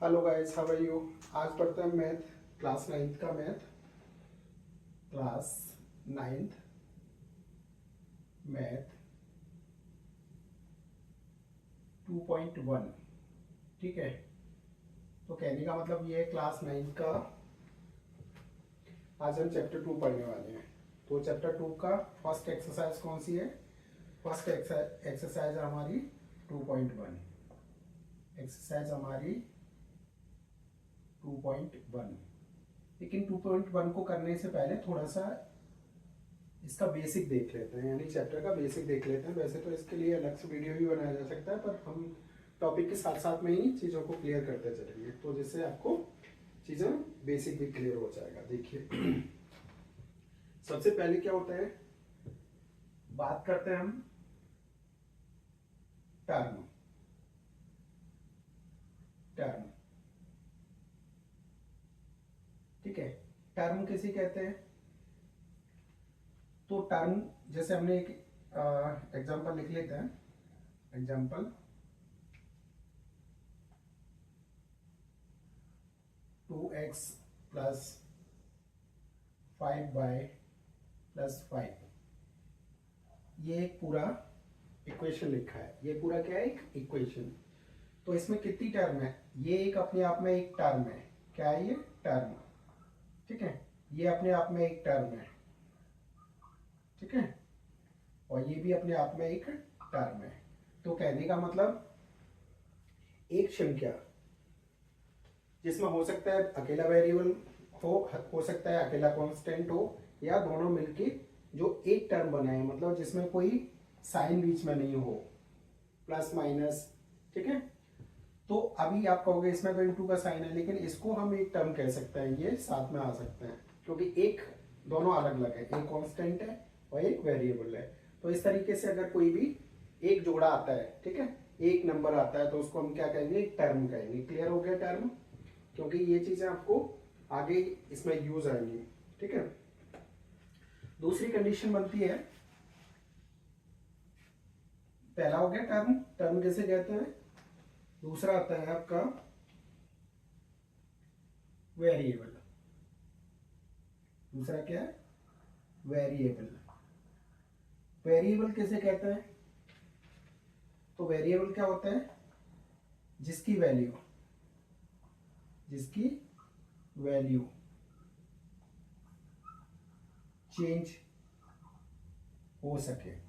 Hello guys, how are you. आज पढ़ते हैं मैथ, क्लास नाइन्थ का मैथ, क्लास नाइन्थ मैथ 2.1। ठीक है, तो कहने का मतलब ये है क्लास नाइन्थ का आज हम चैप्टर 2 पढ़ने वाले हैं। तो चैप्टर 2 का फर्स्ट एक्सरसाइज कौन सी है? फर्स्ट एक्सरसाइज हमारी 2.1, एक्सरसाइज हमारी 2.1। लेकिन 2.1 को करने से पहले थोड़ा सा इसका बेसिक देख लेते हैं, यानी चैप्टर का बेसिक देख लेते हैं। वैसे तो इसके लिए अलग से वीडियो भी बनाया जा सकता है, पर हम टॉपिक के साथ साथ में ही चीज़ों को क्लियर करते चलेंगे, तो जिससे आपको चीज़ें बेसिक भी क्लियर हो जाएगा। देखिए सबसे पहले क्या होता है, बात करते हैं हम टर्म। टर्म, ठीक है, टर्म किसे कहते हैं? तो टर्म, जैसे हमने एक एग्जांपल लिख लेते हैं। Example 2x plus 5y plus 5, ये एक पूरा इक्वेशन लिखा है। ये पूरा क्या है? एक इक्वेशन। तो इसमें कितनी टर्म है? ये एक अपने आप में एक टर्म है। क्या है ये? टर्म। ठीक है, ये अपने आप में एक टर्म है। ठीक है, और ये भी अपने आप में एक टर्म है। तो कहने का मतलब एक संख्या जिसमें हो सकता है अकेला वेरिएबल हो सकता है अकेला कांस्टेंट हो, या दोनों मिलके जो एक टर्म बनाए, मतलब जिसमें कोई साइन बीच में नहीं हो, प्लस माइनस। ठीक है, तो अभी आप कहोगे इसमें तो इंटू का साइन है, लेकिन इसको हम एक टर्म कह सकते हैं, ये साथ में आ सकते हैं, क्योंकि एक दोनों अलग अलग है, एक कांस्टेंट है और एक वेरिएबल है। तो इस तरीके से अगर कोई भी एक जोड़ा आता है, ठीक है, एक नंबर आता है, तो उसको हम क्या कहेंगे? एक टर्म कहेंगे। क्लियर हो गया टर्म? क्योंकि ये चीजें आपको आगे इसमें यूज आएंगी। ठीक है, दूसरी कंडीशन बनती है, पहला हो गया टर्म, टर्म कैसे कहते हैं। दूसरा आता है आपका वेरिएबल। दूसरा क्या है? वेरिएबल। वेरिएबल कैसे कहते हैं? तो वेरिएबल क्या होता है? जिसकी वैल्यू चेंज हो सके।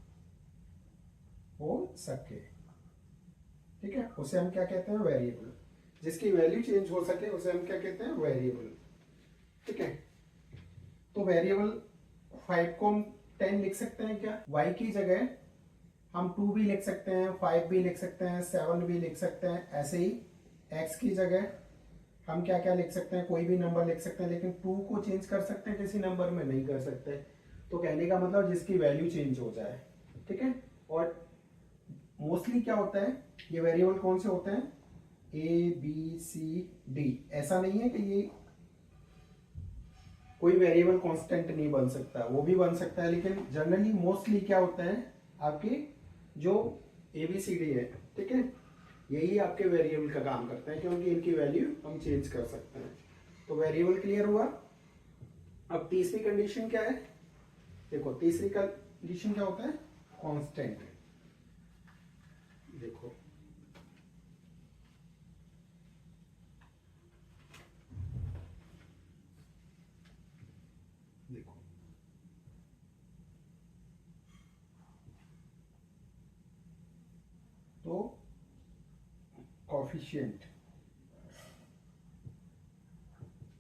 ठीक है, उसे हम क्या कहते हैं? वेरिएबल। जिसकी वैल्यू चेंज हो सके उसे हम क्या कहते हैं? वेरिएबल। ठीक है, तो वेरिएबल 5 को हम 10 लिख सकते हैं क्या? y की जगह हम 2 भी लिख सकते हैं, 5 भी लिख सकते हैं, 7 भी लिख सकते हैं। ऐसे ही x की जगह हम क्या क्या लिख सकते हैं? कोई भी नंबर लिख सकते हैं, लेकिन 2 को चेंज कर सकते हैं, किसी नंबर में नहीं कर सकते। तो कहने का मतलब जिसकी वैल्यू चेंज हो जाए। ठीक है, और मोस्टली क्या होता है, ये वेरिएबल कौन से होते हैं? A B C D. ऐसा नहीं है कि ये कोई वेरिएबल कांस्टेंट नहीं बन सकता, वो भी बन सकता है, लेकिन जनरली मोस्टली क्या होता है, आपके जो ए बी सी डी है, ठीक है, यही आपके वेरिएबल का काम करते हैं, क्योंकि इनकी वैल्यू हम चेंज कर सकते हैं। तो वेरिएबल क्लियर हुआ। अब तीसरी कंडीशन क्या है? देखो तीसरी कंडीशन क्या होता है? कांस्टेंट। देखो देखो तो कॉफिशिएंट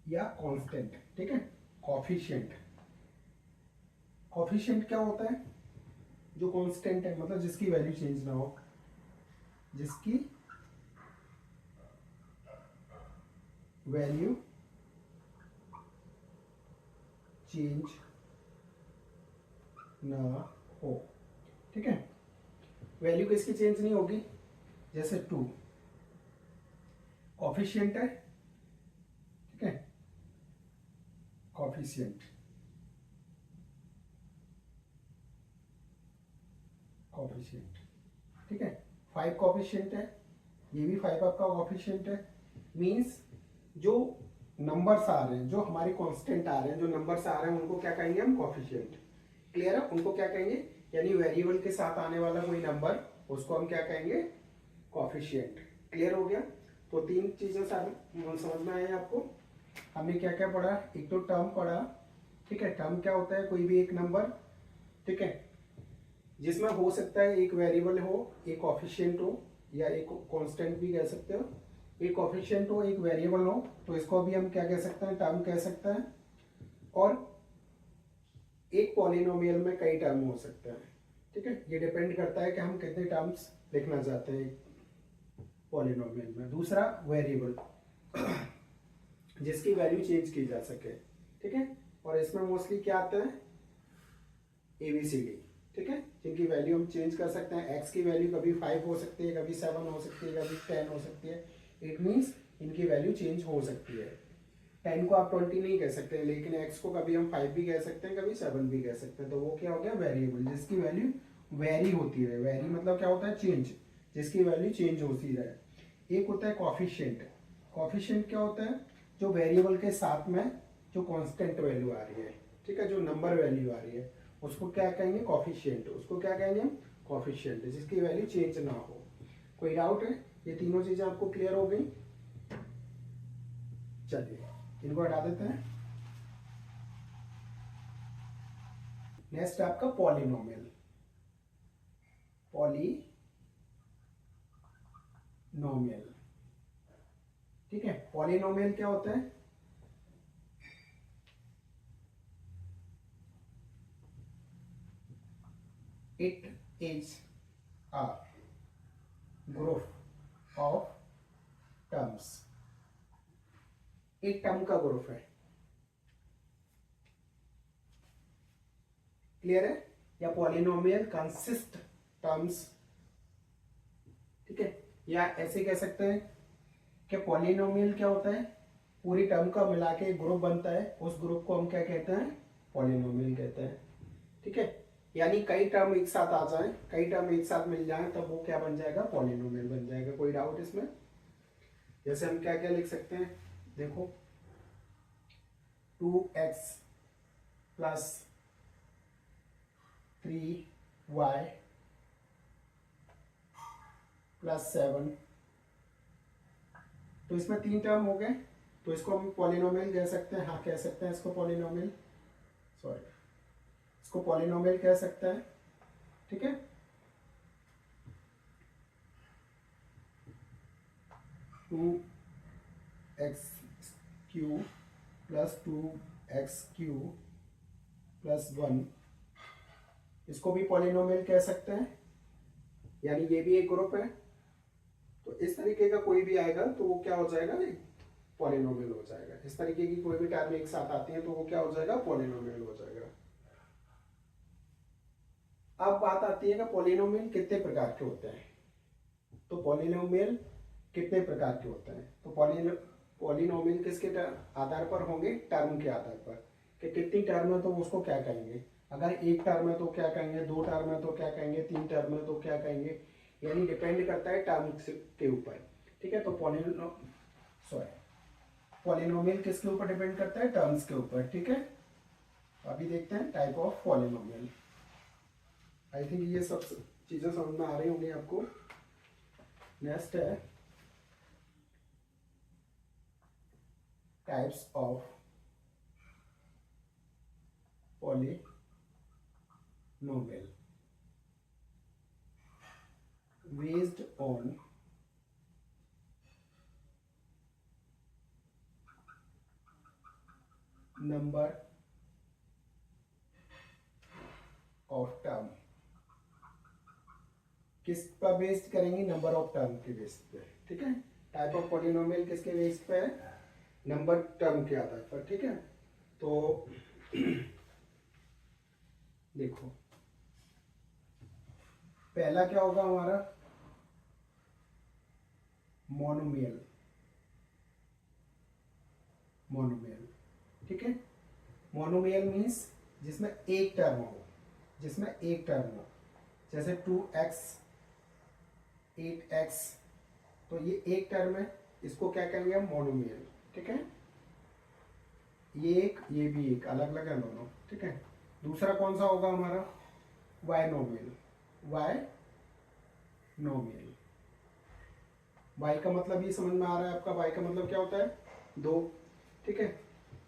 या कांस्टेंट। ठीक है, कॉफिशिएंट। कॉफिशिएंट क्या होता है? जो कांस्टेंट है, मतलब जिसकी वैल्यू चेंज ना हो, जिसकी वैल्यू चेंज ना हो। ठीक है, वैल्यू किसकी चेंज नहीं होगी? जैसे 2 कॉफिशिएंट है, ठीक है, कॉफिशिएंट, कॉफिशिएंट। ठीक है, 5 कॉफिशिएंट है, ये भी 5 आपका कॉफिशिएंट है। मीन्स जो नंबर्स आ रहे हैं, जो हमारे कांस्टेंट आ रहे हैं, जो नंबर्स आ रहे हैं, उनको क्या कहेंगे हम? कोफिशिएंट। क्लियर है? उनको क्या कहेंगे? यानी वेरिएबल के साथ आने वाला कोई नंबर, उसको हम क्या कहेंगे? कोफिशिएंट। क्लियर हो गया? तो तीन चीजें समझ में आई आपको। हमने क्या क्या पढ़ा? एक तो टर्म पढ़ा, ठीक है। टर्म क्या होता है? कोई भी एक नंबर, ठीक है, जिसमें हो सकता है एक वेरिएबल हो, एक कोफिशिएंट हो, या एक कांस्टेंट भी कह सकते हो। एक कोफिशिएंट हो, एक वेरिएबल हो, तो इसको भी हम क्या कह सकते हैं? टर्म कह सकते हैं। और एक पॉलिनोमियल में कई टर्म हो सकते हैं, ठीक है। ये डिपेंड करता है कि हम कितने टर्म्स लिखना चाहते हैं पॉलिनोमियल में। दूसरा वेरिएबल जिसकी वैल्यू चेंज की जा सके, ठीक है। और इसमें मोस्टली क्या आता है? ABCD, ठीक है, जिनकी वैल्यू हम चेंज कर सकते हैं। x की वैल्यू कभी 5 हो सकती है, कभी 7 हो सकती है, कभी 10 हो सकती है। इट मीन्स इनकी वैल्यू चेंज हो सकती है। 10 को आप 20 नहीं कह सकते, लेकिन x को कभी हम 5 भी कह सकते हैं, कभी 7 भी कह सकते हैं। तो वो क्या हो गया? वेरिएबल, जिसकी वैल्यू वेरी होती रहे। वेरी मतलब क्या होता है? चेंज, जिसकी वैल्यू चेंज होती रहे। एक होता है कोफिशिएंट। कोफिशिएंट क्या होता है? जो वेरिएबल के साथ में जो कांस्टेंट वैल्यू आ रही है, ठीक है, जो नंबर वैल्यू आ रही है, उसको क्या कहेंगे? कोफिशिएंट। उसको क्या कहेंगे हम? कोफिशिएंट, जिसकी वैल्यू चेंज ना हो। कोई डाउट है? ये तीनों चीजें आपको क्लियर हो गई? चलिए इनको हटा देते हैं। नेक्स्ट आपका पॉलिनोमियल। पॉलिनोमियल, ठीक है। पॉलिनोमियल क्या होता है? It is a group of terms. एक टर्म का ग्रुप है। क्लियर है? या पॉलिनोमियल कंसिस्ट टर्म्स, ठीक है। या ऐसे कह सकते हैं कि पॉलिनोमियल क्या होता है? पूरी टर्म का मिला के एक ग्रुप बनता है, उस ग्रुप को हम क्या कहते हैं? पॉलिनोमियल कहते हैं, ठीक है। यानी कई टर्म एक साथ आ जाएं, कई टर्म एक साथ मिल जाएं, तब वो क्या बन जाएगा? पॉलिनोमियल बन जाएगा। कोई डाउट इसमें? जैसे हम क्या क्या लिख सकते हैं? देखो, 2x प्लस 3y प्लस 7, तो इसमें तीन टर्म हो गए, तो इसको हम पॉलिनोमियल कह सकते हैं। हाँ, कह सकते हैं इसको पॉलिनोमियल, सॉरी, इसको पॉलिनोमियल कह सकते हैं, ठीक है। Two x cube plus 2x³ plus 1, इसको भी पॉलिनोमियल कह सकते हैं, यानी ये भी एक ग्रुप है। तो इस तरीके का कोई भी आएगा तो वो क्या हो जाएगा? पॉलिनोमियल हो जाएगा। इस तरीके की कोई भी टर्म एक साथ आती है तो वो क्या हो जाएगा? पॉलिनोमियल हो जाएगा। अब बात आती है कि पॉलिनोमियल कितने प्रकार के होते हैं। तो पॉलिनोमियल कितने प्रकार के होते हैं? तो पॉलिनोमियल किसके आधार पर होंगे? टर्म के आधार पर, कि कितनी टर्म है तो उसको क्या कहेंगे। अगर एक टर्म है तो क्या कहेंगे, दो टर्म है तो क्या कहेंगे, तीन टर्म है तो क्या कहेंगे, यानी डिपेंड करता है टर्म के ऊपर, ठीक है। तो पॉलिनोमियल किसके ऊपर डिपेंड करता है? टर्म्स के ऊपर, ठीक है। अभी देखते हैं type of polynomial. I think ये सब चीजें समझ में आ रही होंगी आपको। नेक्स्ट है types of polynomial based on number of term। किस पर बेस्ड करेंगे? नंबर ऑफ टर्म के बेस पे, ठीक है। टाइप ऑफ पॉलिनोमियल किसके बेस पे है? नंबर टर्म के आधार पर, ठीक है। तो देखो, पहला क्या होगा हमारा? मोनोमियल। मोनोमियल, ठीक है। मोनोमियल मीन्स जिसमें एक टर्म हो, जिसमें एक टर्म हो, जैसे 2x 8x, तो ये एक टर्म है, इसको क्या कहेंगे हम, मोनोमियल। ठीक है, ये एक ये भी एक, अलग अलग है दोनों। ठीक है, दूसरा कौन सा होगा हमारा, बाइनोमियल। वाई नोमियल, वाई का मतलब ये समझ में आ रहा है आपका, वाई का मतलब क्या होता है, दो। ठीक है,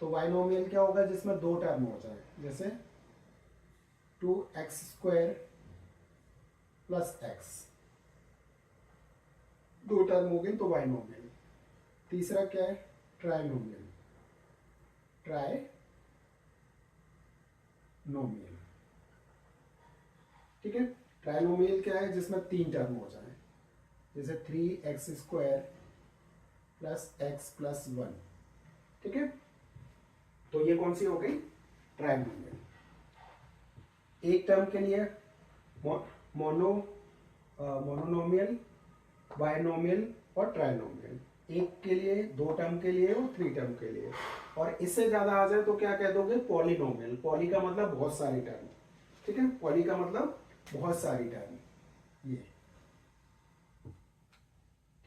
तो बाइनोमियल क्या होगा, जिसमें दो टर्म हो जाए, जैसे 2x² प्लस x, दो टर्म हो गई तो बाइनोमियल। तीसरा क्या है, ट्राइनोमियल, ट्राइनोमियल। ठीक है, ट्राइनोमियल क्या है, जिसमें तीन टर्म हो जाए, जैसे 3x² प्लस x प्लस 1। ठीक है, तो ये कौन सी हो गई, ट्राइनोमियल। एक टर्म के लिए मोनोनोमियल, बाइनोमियल और ट्राइनोमियल, एक के लिए, दो टर्म के लिए और थ्री टर्म के लिए। और इससे ज्यादा आ जाए तो क्या कह दोगे, पॉलिनोमियल। पॉली का मतलब बहुत सारी टर्म। ठीक है, पॉली का मतलब बहुत सारी टर्म, ये।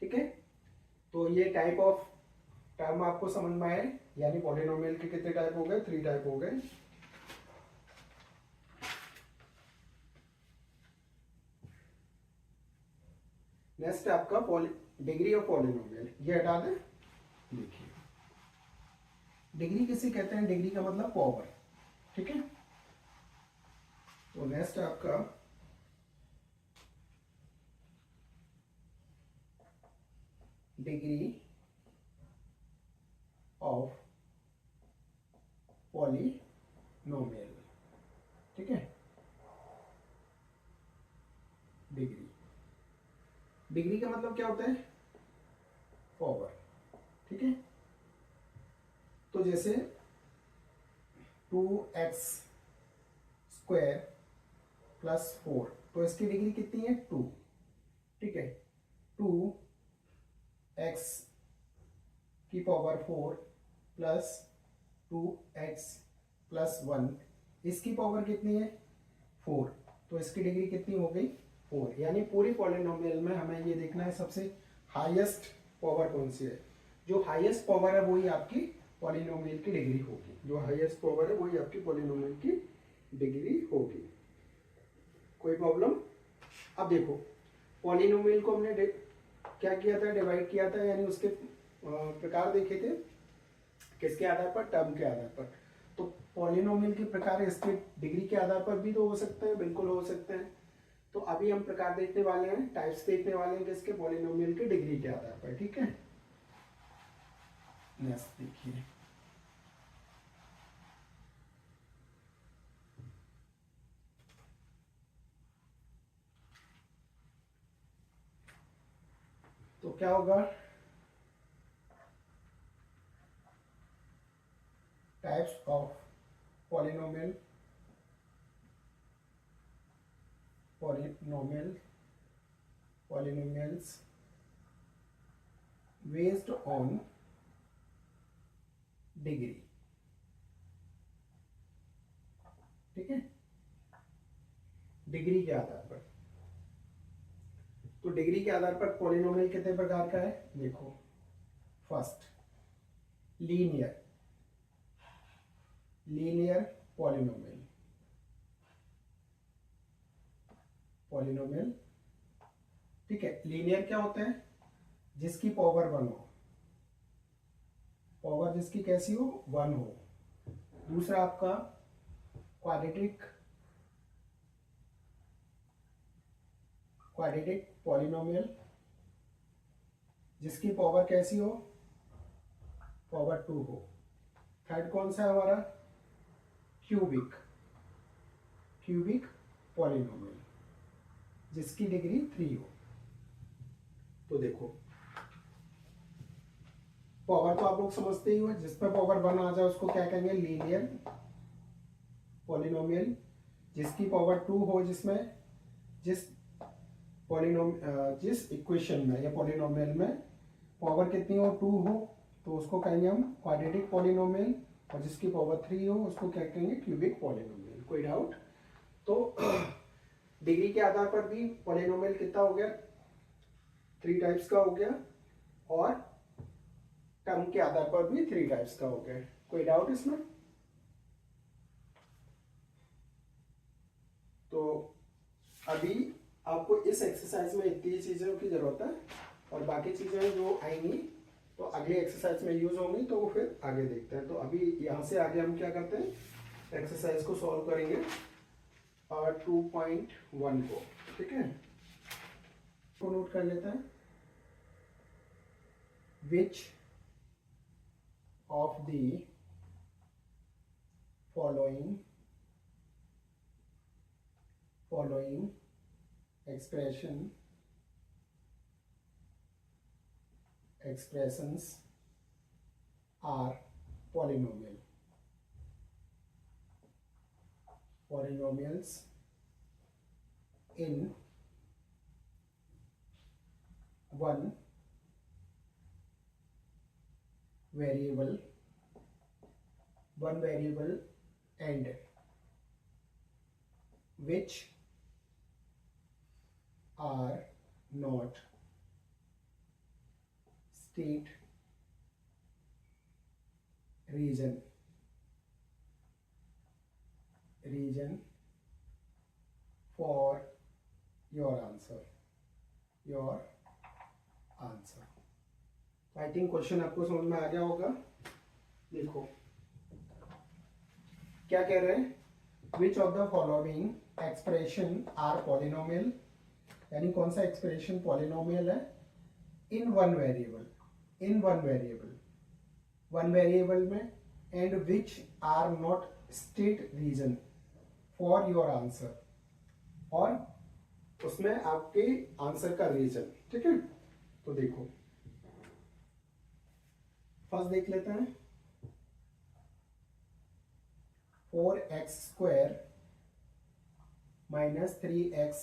ठीक है, तो ये टाइप ऑफ टर्म आपको समझ में आए, यानी पॉलिनोमियल के कितने टाइप हो गए, 3 टाइप हो गए। नेक्स्ट आपका डिग्री ऑफ पॉलिनोमियल, ये हटा दें। देखिए, डिग्री किसे कहते हैं, डिग्री का मतलब पावर। ठीक है, तो नेक्स्ट आपका डिग्री ऑफ पॉलिनोमियल। ठीक है, डिग्री, डिग्री का मतलब क्या होता है, पावर। ठीक है, तो जैसे 2x² प्लस 4, तो इसकी डिग्री कितनी है, 2। ठीक है, 2x की पावर 4 प्लस 2x प्लस 1, इसकी पावर कितनी है, 4, तो इसकी डिग्री कितनी हो गई, 4। यानी पूरी पॉलिनोमियल में हमें ये देखना है सबसे हाईएस्ट पावर कौन सी है, जो हाईएस्ट पावर है वही आपकी पॉलिनोमियल की डिग्री होगी, जो हाईएस्ट पावर है वही आपकी पॉलिनोमियल की डिग्री होगी। कोई प्रॉब्लम। अब देखो, पॉलिनोमियल को हमने क्या किया था, डिवाइड किया था, यानी उसके प्रकार देखे थे, किसके आधार पर, टर्म के आधार पर। तो पॉलिनोमियल के प्रकार इसके डिग्री के आधार पर भी तो हो सकते हैं, बिल्कुल हो सकते हैं। तो अभी हम प्रकार देखने वाले हैं, टाइप्स देखने वाले हैं किसके, पॉलिनोमियल के डिग्री के आधार पर। ठीक है, नेक्स्ट देखिए, तो क्या होगा, types of polynomial, polynomials based on degree. ठीक है, डिग्री के आधार पर। तो डिग्री के आधार पर पॉलिनोमियल कितने प्रकार का है, देखो, first linear, linear polynomial, polynomial. ठीक है, लीनियर क्या होता है, जिसकी पावर 1 हो, पावर जिसकी कैसी हो, 1 हो। दूसरा आपका क्वाड्रेटिक, क्वाड्रेटिक पॉलिनोमियल, जिसकी पावर कैसी हो, पावर 2 हो। थर्ड कौन सा है हमारा, क्यूबिक, क्यूबिक पॉलिनोमियल, जिसकी डिग्री 3 हो। तो देखो, पावर तो आप लोग समझते ही हो, जिसमें पावर 1 आ जाए उसको क्या कहेंगे, लीनियर पॉलिनोमियल। जिसकी पावर 2 हो, जिसमें जिस जिस इक्वेशन में या पॉलिनोमियल में पावर कितनी हो, 2 हो, तो उसको कहेंगे हम क्वाड्रेटिक पॉलिनोमियल। और जिसकी पावर 3 हो उसको क्या कहेंगे, क्यूबिक पॉलिनोमियल। कोई डाउट। तो डिग्री के आधार पर भी पॉलिनोमियल कितना हो गया, 3 टाइप्स का हो गया। और टर्म के आधार पर भी 3 टाइप्स का हो गया। कोई डाउट इसमें? तो अभी आपको इस एक्सरसाइज में इतनी चीज़ों की ज़रूरत है, और बाकी चीज़ें जो आएंगी तो अगली एक्सरसाइज में यूज़ होंगी, तो वो फिर आगे देखते हैं। तो अभी यहाँ से आगे हम क्या करते हैं, एक्सरसाइज को सॉल्व करेंगे 2.1 को, ठीक है। को नोट कर लेते हैं। Which of the following expressions are polynomials in one variable and which are not state, region for your answer। I think question आपको समझ में आ गया होगा। देखो क्या कह रहे हैं, which of the following expression are polynomial, यानी कौन सा एक्सप्रेशन पॉलिनोमियल है इन वन वेरिएबल में, and which are not state reason for your answer, और उसमें आपके आंसर का रीजन, ठीक है। तो देखो फर्स्ट देख लेते हैं, 4x² - 3x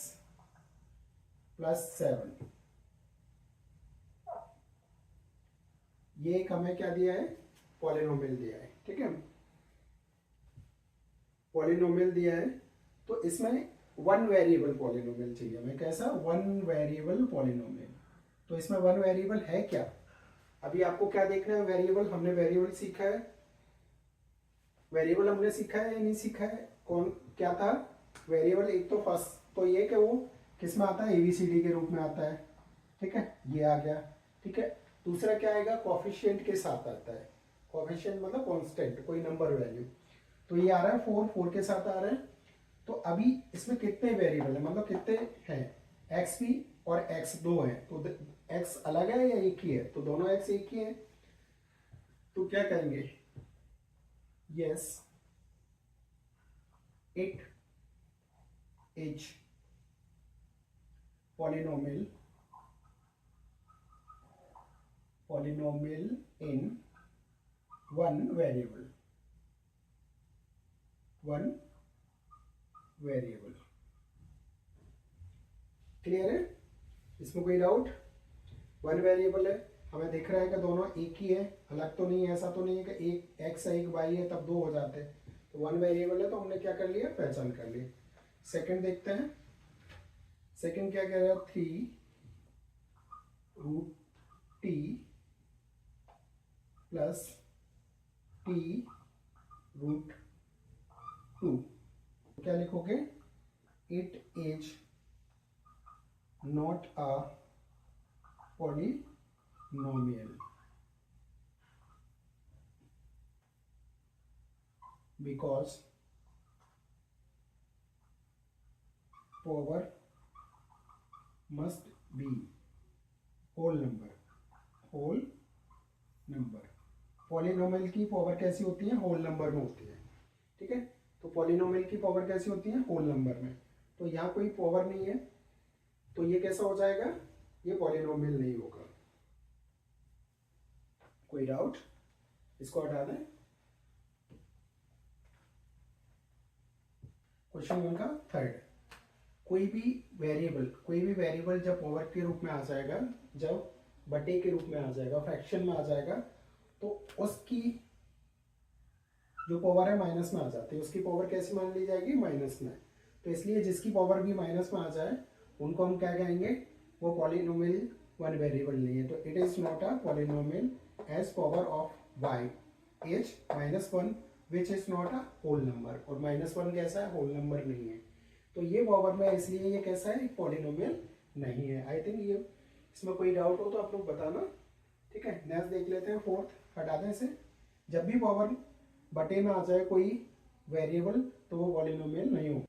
+ 7, ये एक हमें क्या दिया है, पॉलिनोमियल दिया है, ठीक है। पॉलिनोमियल दिया है, तो इसमें वन वेरिएबल पॉलिनोमियल चाहिए हमें। कैसा? One variable polynomial. तो इसमें वन वेरिएबल है क्या? अभी आपको क्या देखना है, वेरिएबल। हमने वेरिएबल सीखा है, वेरिएबल हमने सीखा है या नहीं सीखा है? कौन क्या था वेरिएबल? एक तो फर्स्ट तो ये कि वो किस में आता है, ABCD के रूप में आता है, ठीक है, ये आ गया, ठीक है। दूसरा क्या आएगा, कोफिशिएंट के साथ आता है। कोफिशिएंट मतलब कांस्टेंट, कोई नंबर वैल्यू। तो ये आ रहा है 4 के साथ आ रहा है। तो अभी इसमें कितने वेरिएबल है, मतलब कितने हैं, x भी और x दो हैं, तो x अलग है या एक ही है? तो दोनों x एक ही है। तो क्या करेंगे, yes it is polynomial in one variable. Clear है? इसमें कोई डाउट? वन वेरिएबल है, हमें दिख रहा है कि दोनों एक ही है, अलग तो नहीं है। ऐसा तो नहीं है कि एक x है एक y है तब दो हो जाते हैं। तो वन वेरिएबल है, तो हमने क्या कर लिया, पहचान कर लिया। सेकंड देखते हैं, सेकंड क्या कह रहा है, 3 √t + t √2। क्या लिखोगे, it is not a polynomial because power must be whole number। Polynomial की पावर कैसी होती है, होल नंबर में होती है, ठीक है। तो पॉलिनोमियल की पावर कैसी होती है, होल नंबर में। तो यहाँ कोई पावर नहीं है, तो ये कैसा हो जाएगा, ये पॉलिनोमियल नहीं होगा। कोई डाउट? इसको हटा दें। क्वेश्चन उनका थर्ड, कोई भी वेरिएबल जब पावर के रूप में आ जाएगा, जब बटे के रूप में आ जाएगा, फ्रैक्शन में आ जाएगा, तो उसकी जो पावर है माइनस में आ जाती है। उसकी पावर कैसे मान ली जाएगी, माइनस में। तो इसलिए जिसकी पावर भी माइनस में आ जाए उनको हम क्या कहेंगे, वो पॉलिनोमियल वन वेरिएबल नहीं है। तो it is not a polynomial as power of y is -1 which is not a whole number, और -1 कैसा है, होल नंबर नहीं है, तो ये पावर में इसलिए ये कैसा है, पॉलिनोमियल नहीं है। आई थिंक ये इसमें कोई डाउट हो तो आप लोग बताना, ठीक है। नेक्स्ट देख लेते हैं फोर्थ, हटा दें इसे। जब भी पावर बटे में आ जाए कोई वेरिएबल तो वो पॉलिनोमियल नहीं हो।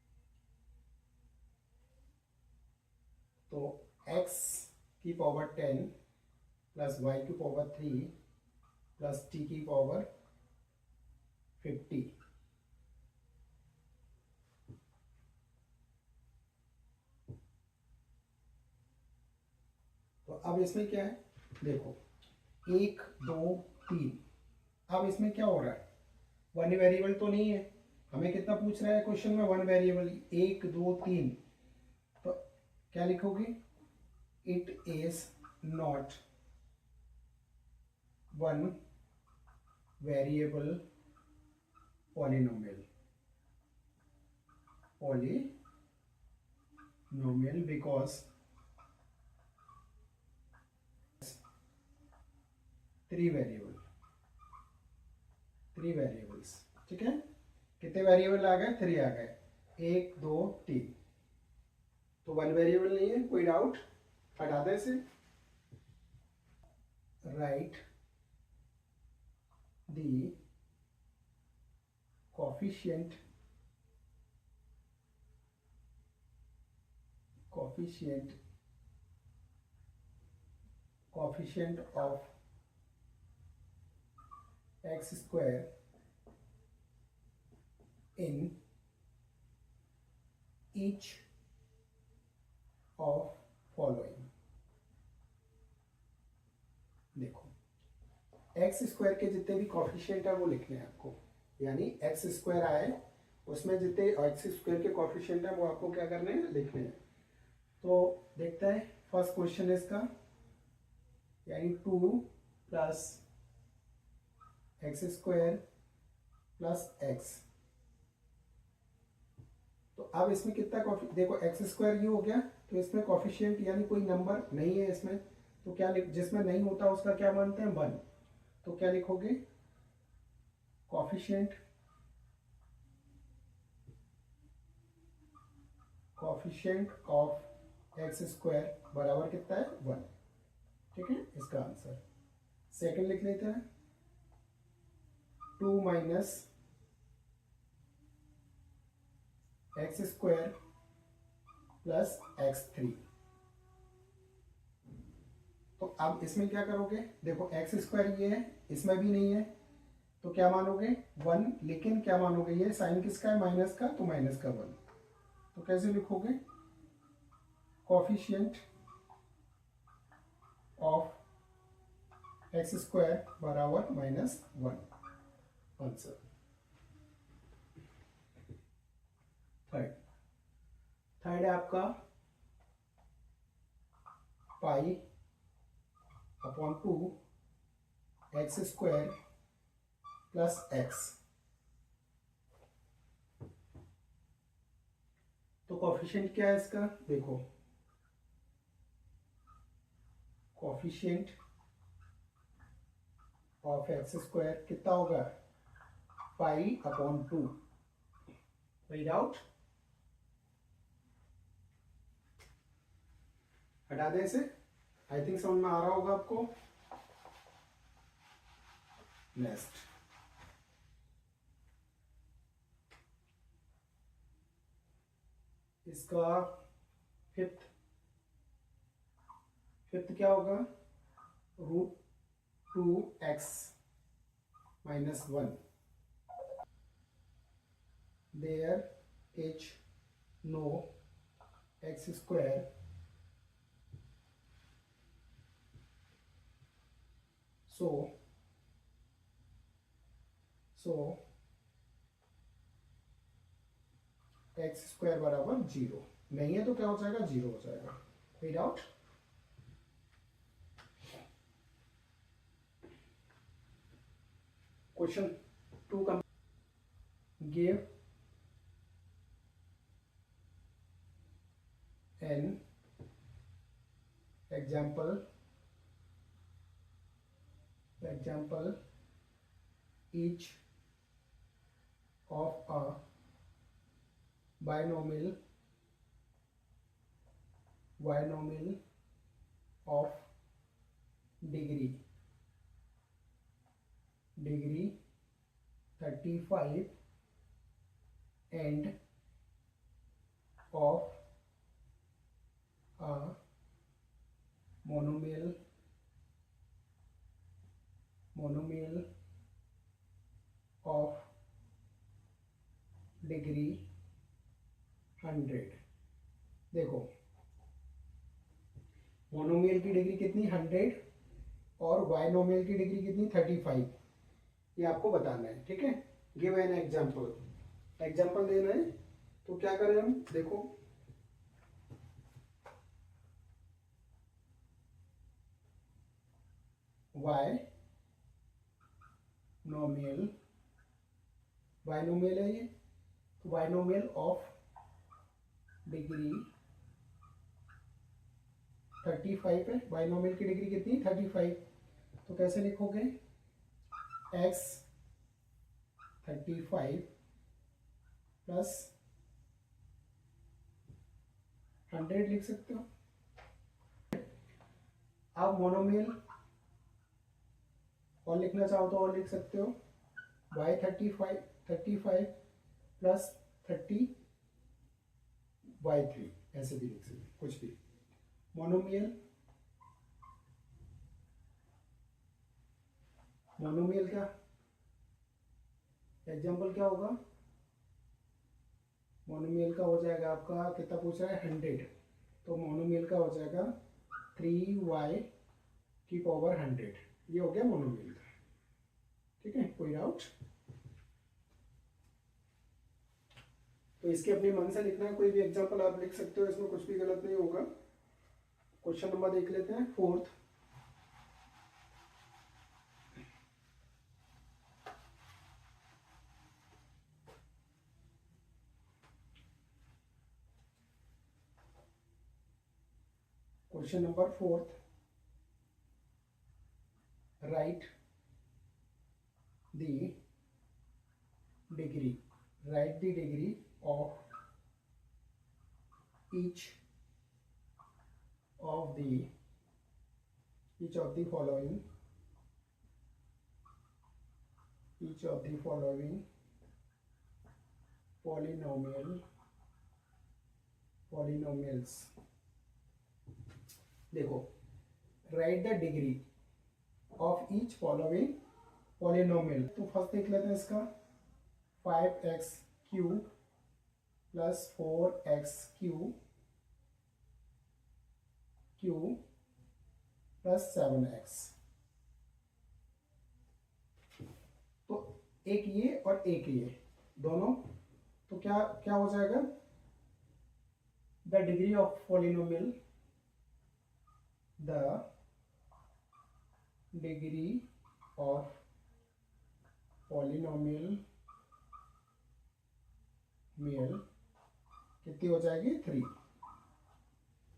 तो x की पावर 10 प्लस y की पावर 3 प्लस t की पावर 50, तो अब इसमें क्या है, देखो 1 2 3, अब इसमें क्या हो रहा है, वन वेरिएबल तो नहीं है, हमें कितना पूछ रहा है क्वेश्चन में, वन वेरिएबल 1 2 3, तो क्या लिखोगे, it is not one variable polynomial, polynomial because three variables, ठीक है। कितने वेरिएबल आ गए, 3 आ गए, 1 2 3, तो वन वेरिएबल नहीं है, कोई डाउट, हटा दे इसे। Right the coefficient of x square in each of following। देखो एक्स स्क्वायर के जितने भी कॉफिशिएंट है वो लिखने हैं आपको, यानी एक्स स्क्वायर आए उसमें जितने एक्स स्क्वायर के कॉफिशिएंट है वो आपको क्या करने हैं, लिखने हैं। तो देखते हैं फर्स्ट क्वेश्चन इसका, यानी 2 plus x square plus x, तो अब इसमें कितना देखो एक्स स्क्वायर ये हो गया, तो इसमें कॉफिशिएंट यानी कोई नंबर नहीं है इसमें, तो क्या जिसमें नहीं होता उसका क्या मानते हैं, 1, तो क्या लिखोगे, कॉफिशिएंट ऑफ एक्स स्क्वायर बराबर कितना है, 1, ठीक है, इसका आंसर। सेकंड लिख लेते हैं, 2 minus x square plus x3, तो अब इसमें क्या करोगे, देखो एक्स स्क्वायर ये है, इसमें भी नहीं है, तो क्या मानोगे, 1, लेकिन क्या मानोगे, ये साइन किसका है, माइनस का, तो माइनस का 1, तो कैसे लिखोगे, कोफिशिएंट ऑफ एक्स स्क्वायर बराबर -1, आंसर। थर्ड है आपका pi upon 2 x square plus x, तो कॉफिशिएंट क्या है इसका, देखो कॉफिशिएंट ऑफ एक्स स्क्वायर कितना होगा, पाई अपॉन 2, कोई डाउट, हटा दे इसे, आई थिंक समझ में आ रहा होगा आपको। नेक्स्ट इसका फिफ्थ क्या होगा, √2x minus 1, there is no x square so x square बराबर 0, नहीं है तो क्या हो जाएगा, 0 हो जाएगा, कोई डाउट। क्वेश्चन 2 का give an example example, each of a binomial of degree 35 and of a monomial of degree 100। देखो मोनोमियल की डिग्री कितनी 100 और बाइनोमियल की डिग्री कितनी 35, ये आपको बताना है। ठीक है, गिव एन एग्जाम्पल देना है। तो क्या करें हम, देखो बाइनोमियल है ये, तो बाइनोमियल ऑफ डिग्री 35 है। बाइनोमियल की डिग्री कितनी 35, तो कैसे लिखोगे, x 35 प्लस 100 लिख सकते हो। आप मोनोमियल और लिखना चाहो तो और लिख सकते हो, y 35 प्लस 30 y3, ऐसे भी लिख सकते हो, कुछ भी। मोनोमियल का एग्जाम्पल क्या होगा, मोनोमियल का हो जाएगा आपका, कितना पूछ रहा है 100, तो मोनोमियल का हो जाएगा 3y की पावर 100, ये हो गया मोनोमियल का। ठीक है, कोई डाउट? तो इसके अपने मन से लिखना है, कोई भी एग्जाम्पल आप लिख सकते हो, इसमें कुछ भी गलत नहीं होगा। क्वेश्चन नंबर देख लेते हैं, 4th। Question number 4th, right the degree of each of the following polynomials। देखो, right the degree of each following polynomial. तो फर्स्ट देख लेते हैं इसका, 5x³ plus 4x³ plus 7x। तो एक ये और एक ये दोनों, तो क्या क्या हो जाएगा, the degree of polynomial, the degree of polynomial कितनी हो जाएगी 3,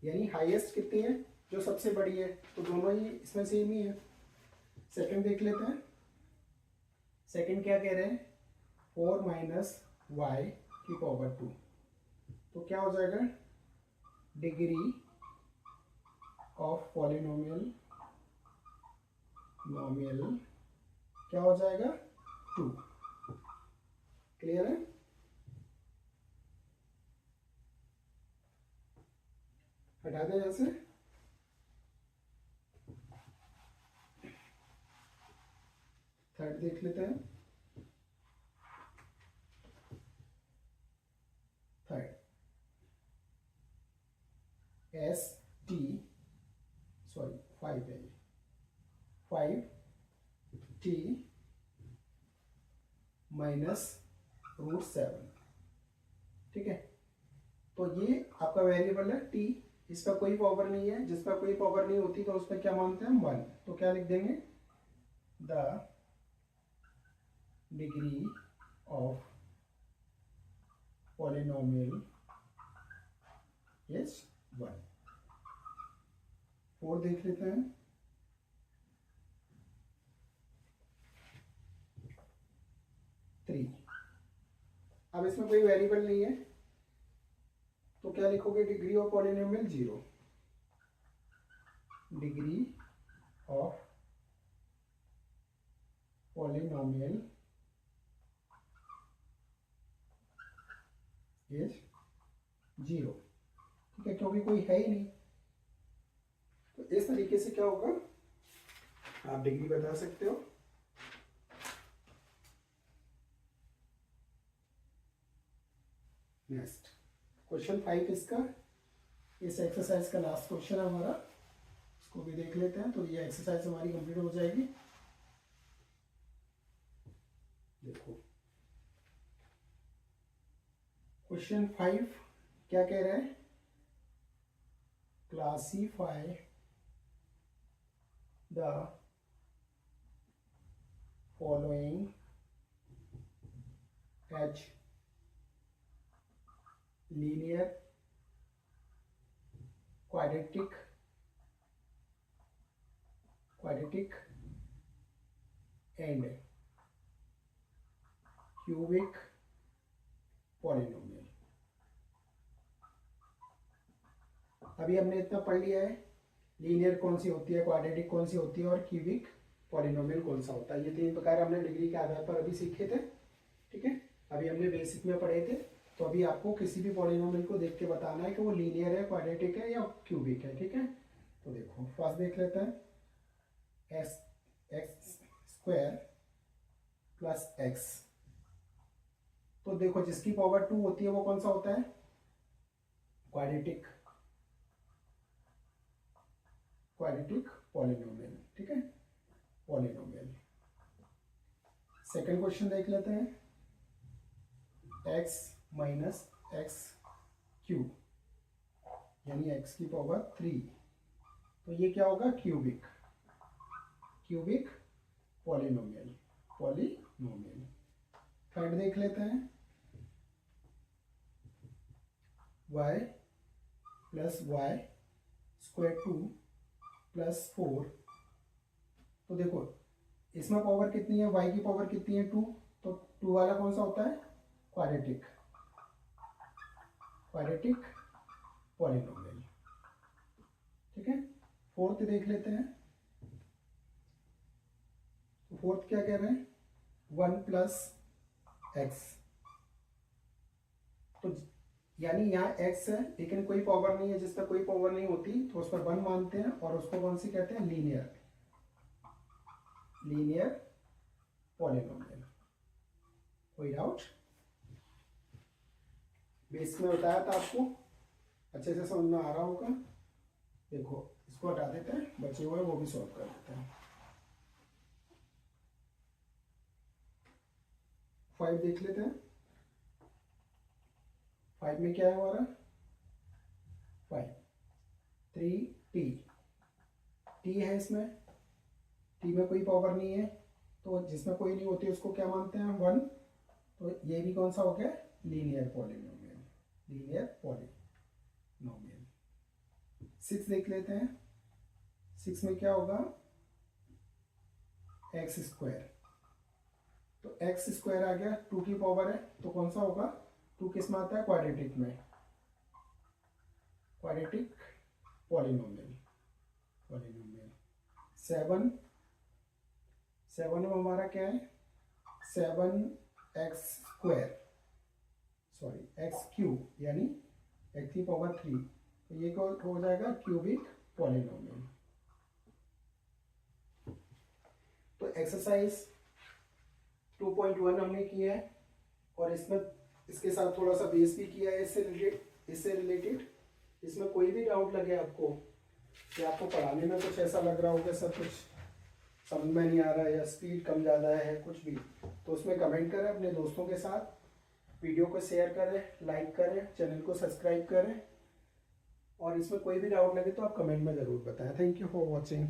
यानी हाईएस्ट कितनी है, जो सबसे बड़ी है, तो दोनों ही इसमें सेम ही है। सेकंड देख लेते हैं, सेकंड क्या कह रहे हैं, 4 माइनस वाई की पावर 2, तो क्या हो जाएगा, डिग्री ऑफ पॉलिनोमियल क्या हो जाएगा 2। क्लियर है? हटा दें यहां से। थर्ड देख लेते हैं, थर्ड ST, सॉरी 5 है, 5t माइनस √7। ठीक है, तो ये आपका वेरिएबल है t, इसका कोई पावर नहीं है, जिसका कोई पावर नहीं होती तो उसमें क्या मानते हैं हम 1, तो क्या लिख देंगे, the degree of polynomial is 1। 4 देख लेते हैं, अब इसमें कोई वेरिएबल नहीं है तो क्या लिखोगे, degree of polynomial 0, degree of polynomial is 0, ठीक है, क्योंकि कोई है ही नहीं। तो इस तरीके से क्या होगा, आप डिग्री बता सकते हो। नेक्स्ट क्वेश्चन 5 इसका, इस एक्सरसाइज का लास्ट क्वेश्चन है हमारा, इसको भी देख लेते हैं तो ये एक्सरसाइज हमारी कंप्लीट हो जाएगी। देखो क्वेश्चन 5 क्या कह रहा है, classify the following as linear, quadratic and cubic polynomial। अभी हमने इतना पढ़ लिया है, लीनियर कौन सी होती है, क्वाड्रेटिक कौन सी होती है और क्यूबिक पॉलिनोमियल कौन सा होता है। ये 3 प्रकार हमने डिग्री के आधार पर अभी सीखे थे, ठीक है। अभी हमने बेसिक में पढ़े थे, तो अभी आपको किसी भी पॉलिनोमियल को देख के बताना है कि वो लीनियर है, क्वाड्रेटिक है या क्यूबिक है, ठीक है। तो देखो फर्स्ट देख लेते हैं, एक्स स्क्वायर प्लस एक्स। तो देखो जिसकी पावर 2 होती है वो कौन सा होता है, क्वाड्रेटिक पॉलिनोमियल, ठीक है, पॉलिनोमियल। सेकंड क्वेश्चन देख लेते हैं, एक्स माइनस एक्स क्यूब यानी एक्स की पावर 3, तो ये क्या होगा, क्यूबिक पॉलिनोमियल। थर्ड देख लेते हैं, y plus y square 2 plus 4। तो देखो इसमें पावर कितनी है, y की पावर कितनी है 2, तो 2 वाला कौन सा होता है, क्वाड्रेटिक पॉलिनोमियल, ठीक है। फोर्थ देख लेते हैं, तो फोर्थ क्या कह रहे हैं, 1 प्लस एक्स। तो यानी यहाँ x है लेकिन कोई पावर नहीं है, जिस पर कोई पावर नहीं होती तो उस पर 1 मानते हैं और उसको कौन सी कहते हैं, लीनियर पॉलिनोमियल। कोई डाउट, बेस में बताया था आपको, अच्छे से समझ में आ रहा होगा। देखो इसको हटा देते हैं, बचे हुए वो भी सॉल्व कर देते हैं। 5 देख लेते हैं, 5 में क्या है हमारा, 5 3t है, इसमें t में कोई पावर नहीं है, तो जिसमें कोई नहीं होती उसको क्या मानते हैं, 1। तो ये भी कौन सा हो गया, लीनियर पॉलिनोमियल। 6 देख लेते हैं, 6 में क्या होगा, एक्स स्क्वायर। तो एक्स स्क्वायर आ गया, 2 की पावर है तो कौन सा होगा, 2 किस में आता है, क्वाड्रेटिक में, क्वाड्रेटिक पॉलिनोमियल। 7 में हमारा क्या है, 7x square, sorry x cube यानी एक्स की पावर 3, तो ये हो जाएगा क्यूबिक पॉलिनोमियल। तो एक्सरसाइज 2.1 हमने किया है और इसमें इसके साथ थोड़ा सा बेस भी किया है इससे रिलेटेड। इसमें कोई भी डाउट लगे आपको कि आपको पढ़ाने में कुछ ऐसा लग रहा होगा सर कुछ समझ में नहीं आ रहा है या स्पीड कम ज़्यादा है कुछ भी, तो उसमें कमेंट करें अपने दोस्तों के साथ, वीडियो को शेयर करें, लाइक करें, चैनल को सब्सक्राइब करें और इसमें कोई भी डाउट लगे तो आप कमेंट में ज़रूर बताएं। Thank you for watching.